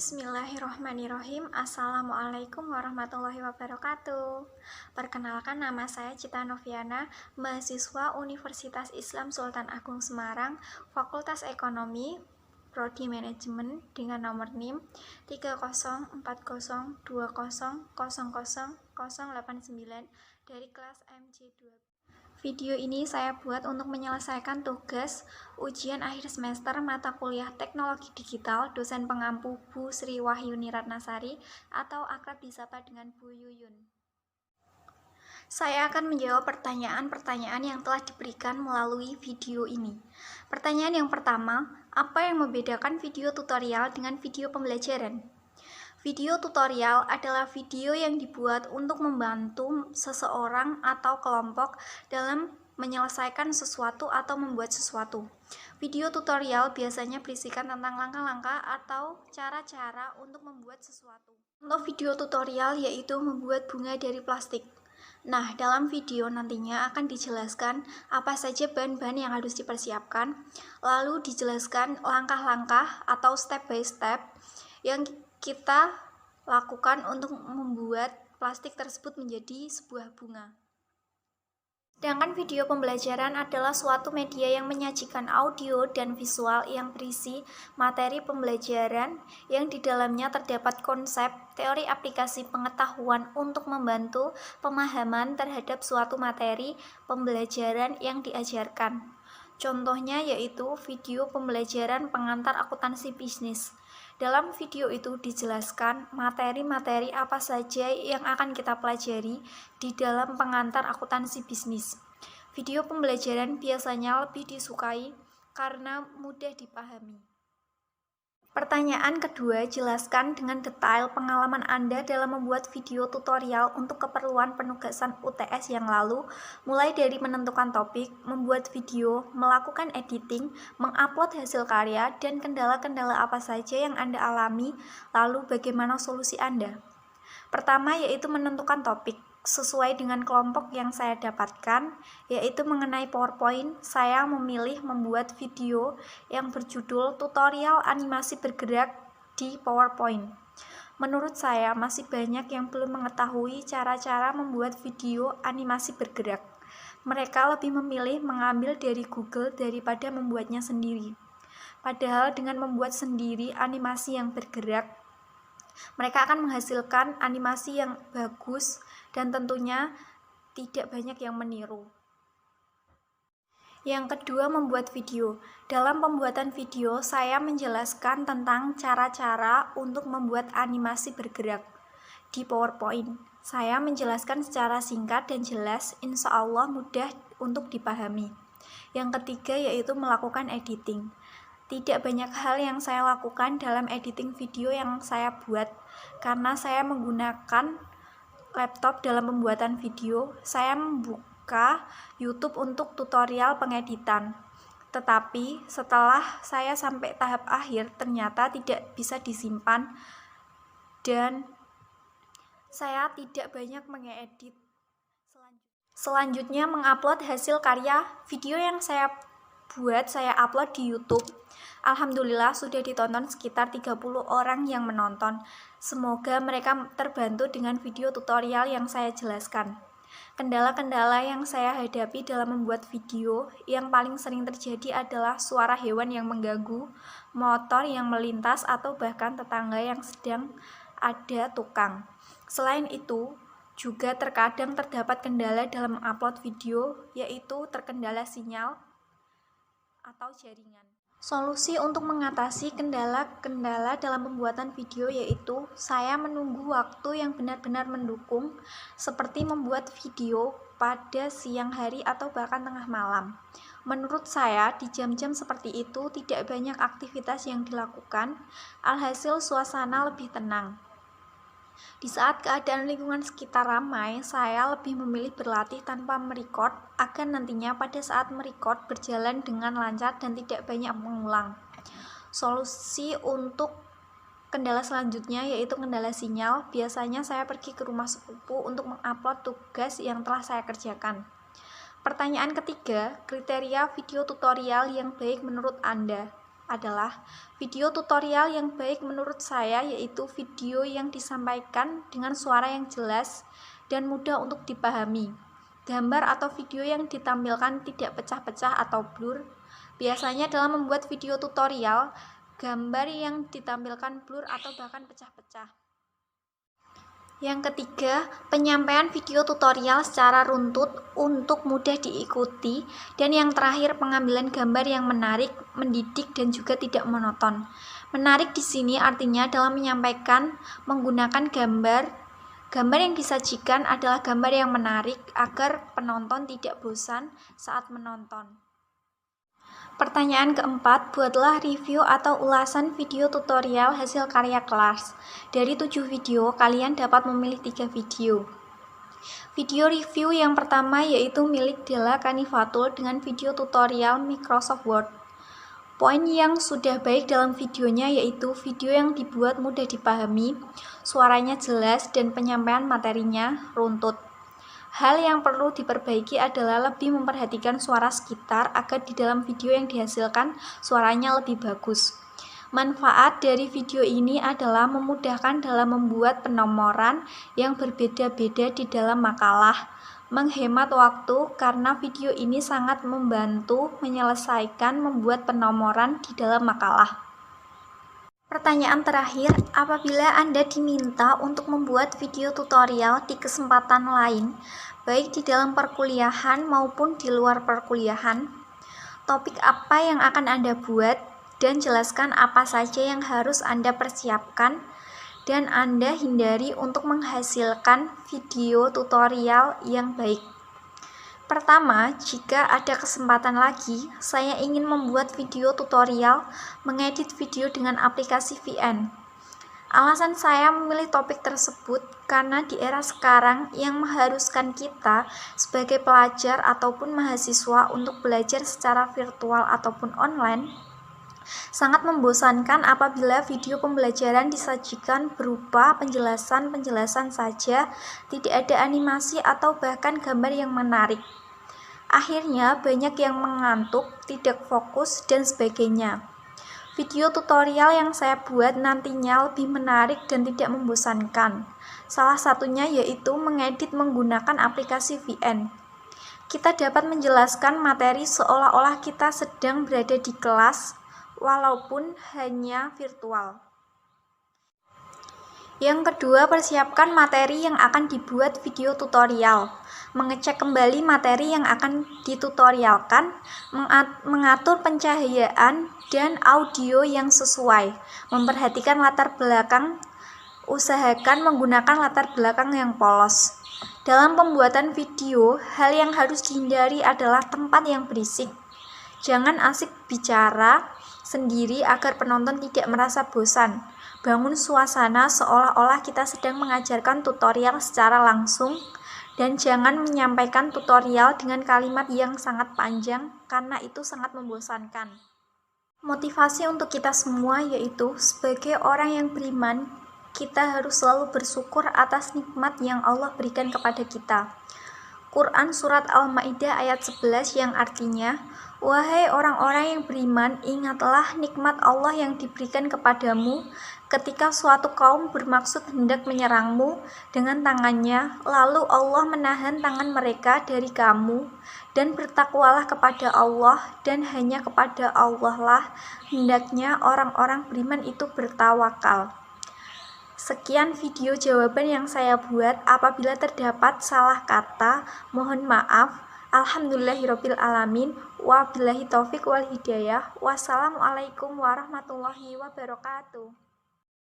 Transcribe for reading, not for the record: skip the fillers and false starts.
Bismillahirrohmanirrohim. Assalamualaikum warahmatullahi wabarakatuh. Perkenalkan, nama saya Cita Noviana, mahasiswa Universitas Islam Sultan Agung Semarang, Fakultas Ekonomi, Prodi Manajemen, dengan nomor NIM 30402000089 dari kelas MC2. Video ini saya buat untuk menyelesaikan tugas ujian akhir semester mata kuliah Teknologi Digital dosen pengampu Bu Sri Wahyuni Ratnasari atau akrab disapa dengan Bu Yuyun. Saya akan menjawab pertanyaan-pertanyaan yang telah diberikan melalui video ini. Pertanyaan yang pertama, apa yang membedakan video tutorial dengan video pembelajaran? Video tutorial adalah video yang dibuat untuk membantu seseorang atau kelompok dalam menyelesaikan sesuatu atau membuat sesuatu. Video tutorial biasanya berisikan tentang langkah-langkah atau cara-cara untuk membuat sesuatu. Untuk video tutorial yaitu membuat bunga dari plastik. Nah, dalam video nantinya akan dijelaskan apa saja bahan-bahan yang harus dipersiapkan, lalu dijelaskan langkah-langkah atau step by step yang kita lakukan untuk membuat plastik tersebut menjadi sebuah bunga. Sedangkan video pembelajaran adalah suatu media yang menyajikan audio dan visual yang berisi materi pembelajaran yang di dalamnya terdapat konsep, teori aplikasi pengetahuan untuk membantu pemahaman terhadap suatu materi pembelajaran yang diajarkan. Contohnya yaitu video pembelajaran pengantar akuntansi bisnis. Dalam video itu dijelaskan materi-materi apa saja yang akan kita pelajari di dalam pengantar akuntansi bisnis. Video pembelajaran biasanya lebih disukai karena mudah dipahami. Pertanyaan kedua, jelaskan dengan detail pengalaman Anda dalam membuat video tutorial untuk keperluan penugasan UTS yang lalu, mulai dari menentukan topik, membuat video, melakukan editing, mengupload hasil karya, dan kendala-kendala apa saja yang Anda alami, lalu bagaimana solusi Anda. Pertama yaitu menentukan topik. Sesuai dengan kelompok yang saya dapatkan, yaitu mengenai PowerPoint, saya memilih membuat video yang berjudul tutorial animasi bergerak di PowerPoint. Menurut saya, masih banyak yang belum mengetahui cara-cara membuat video animasi bergerak. Mereka lebih memilih mengambil dari Google daripada membuatnya sendiri. Padahal dengan membuat sendiri animasi yang bergerak, mereka akan menghasilkan animasi yang bagus dan tentunya tidak banyak yang meniru. Yang kedua, membuat video. Dalam pembuatan video, saya menjelaskan tentang cara-cara untuk membuat animasi bergerak di PowerPoint. Saya menjelaskan secara singkat dan jelas, insya Allah mudah untuk dipahami. Yang ketiga yaitu melakukan editing. Tidak banyak hal yang saya lakukan dalam editing video yang saya buat, karena saya menggunakan laptop dalam pembuatan video. Saya membuka YouTube untuk tutorial pengeditan. Tetapi setelah saya sampai tahap akhir, ternyata tidak bisa disimpan dan saya tidak banyak mengedit. Selanjutnya mengupload hasil karya video yang saya buat, saya upload di YouTube. Alhamdulillah sudah ditonton sekitar 30 orang yang menonton. Semoga mereka terbantu dengan video tutorial yang saya jelaskan. Kendala-kendala yang saya hadapi dalam membuat video yang paling sering terjadi adalah suara hewan yang mengganggu, motor yang melintas, atau bahkan tetangga yang sedang ada tukang. Selain itu, juga terkadang terdapat kendala dalam mengupload video, yaitu terkendala sinyal atau jaringan. Solusi untuk mengatasi kendala-kendala dalam pembuatan video yaitu saya menunggu waktu yang benar-benar mendukung, seperti membuat video pada siang hari atau bahkan tengah malam. Menurut saya, di jam-jam seperti itu tidak banyak aktivitas yang dilakukan, alhasil suasana lebih tenang. Di saat keadaan lingkungan sekitar ramai, saya lebih memilih berlatih tanpa merekod agar nantinya pada saat merekod berjalan dengan lancar dan tidak banyak mengulang. Solusi untuk kendala selanjutnya yaitu kendala sinyal. Biasanya saya pergi ke rumah sepupu untuk mengupload tugas yang telah saya kerjakan. Pertanyaan ketiga, kriteria video tutorial yang baik menurut Anda. adalah video tutorial yang baik menurut saya, yaitu video yang disampaikan dengan suara yang jelas dan mudah untuk dipahami. Gambar atau video yang ditampilkan tidak pecah-pecah atau blur. Biasanya dalam membuat video tutorial, gambar yang ditampilkan blur atau bahkan pecah-pecah. Yang ketiga, penyampaian video tutorial secara runtut untuk mudah diikuti. Dan yang terakhir, pengambilan gambar yang menarik, mendidik, dan juga tidak monoton. Menarik di sini artinya dalam menyampaikan menggunakan gambar yang disajikan adalah gambar yang menarik agar penonton tidak bosan saat menonton. Pertanyaan keempat, buatlah review atau ulasan video tutorial hasil karya kelas. Dari 7 video, kalian dapat memilih 3 video. Video review yang pertama yaitu milik Della Kanifatul dengan video tutorial Microsoft Word. Poin yang sudah baik dalam videonya yaitu video yang dibuat mudah dipahami, suaranya jelas, dan penyampaian materinya runtut. Hal yang perlu diperbaiki adalah lebih memperhatikan suara sekitar agar di dalam video yang dihasilkan suaranya lebih bagus. Manfaat dari video ini adalah memudahkan dalam membuat penomoran yang berbeda-beda di dalam makalah, menghemat waktu karena video ini sangat membantu menyelesaikan membuat penomoran di dalam makalah. Pertanyaan terakhir, apabila Anda diminta untuk membuat video tutorial di kesempatan lain, baik di dalam perkuliahan maupun di luar perkuliahan, topik apa yang akan Anda buat dan jelaskan apa saja yang harus Anda persiapkan dan Anda hindari untuk menghasilkan video tutorial yang baik. Pertama, jika ada kesempatan lagi, saya ingin membuat video tutorial mengedit video dengan aplikasi VN. Alasan saya memilih topik tersebut karena di era sekarang yang mengharuskan kita sebagai pelajar ataupun mahasiswa untuk belajar secara virtual ataupun online, sangat membosankan apabila video pembelajaran disajikan berupa penjelasan-penjelasan saja, tidak ada animasi atau bahkan gambar yang menarik. Akhirnya banyak yang mengantuk, tidak fokus, dan sebagainya. Video tutorial yang saya buat nantinya lebih menarik dan tidak membosankan. Salah satunya yaitu mengedit menggunakan aplikasi VN. Kita dapat menjelaskan materi seolah-olah kita sedang berada di kelas, walaupun hanya virtual. Yang kedua, persiapkan materi yang akan dibuat video tutorial. Mengecek kembali materi yang akan ditutorialkan, mengatur pencahayaan dan audio yang sesuai, memperhatikan latar belakang, usahakan menggunakan latar belakang yang polos. Dalam pembuatan video, hal yang harus dihindari adalah tempat yang berisik. Jangan asik bicara sendiri agar penonton tidak merasa bosan. Bangun suasana seolah-olah kita sedang mengajarkan tutorial secara langsung, dan jangan menyampaikan tutorial dengan kalimat yang sangat panjang karena itu sangat membosankan. Motivasi untuk kita semua yaitu sebagai orang yang beriman, kita harus selalu bersyukur atas nikmat yang Allah berikan kepada kita. Quran Surat Al-Ma'idah ayat 11 yang artinya, wahai orang-orang yang beriman, ingatlah nikmat Allah yang diberikan kepadamu ketika suatu kaum bermaksud hendak menyerangmu dengan tangannya, lalu Allah menahan tangan mereka dari kamu, dan bertakwalah kepada Allah, dan hanya kepada Allah lah hendaknya orang-orang beriman itu bertawakal. Sekian video jawaban yang saya buat. Apabila terdapat salah kata, mohon maaf. Alhamdulillahirabbil alamin. Wabillahi taufik wal hidayah. Wassalamualaikum warahmatullahi wabarakatuh.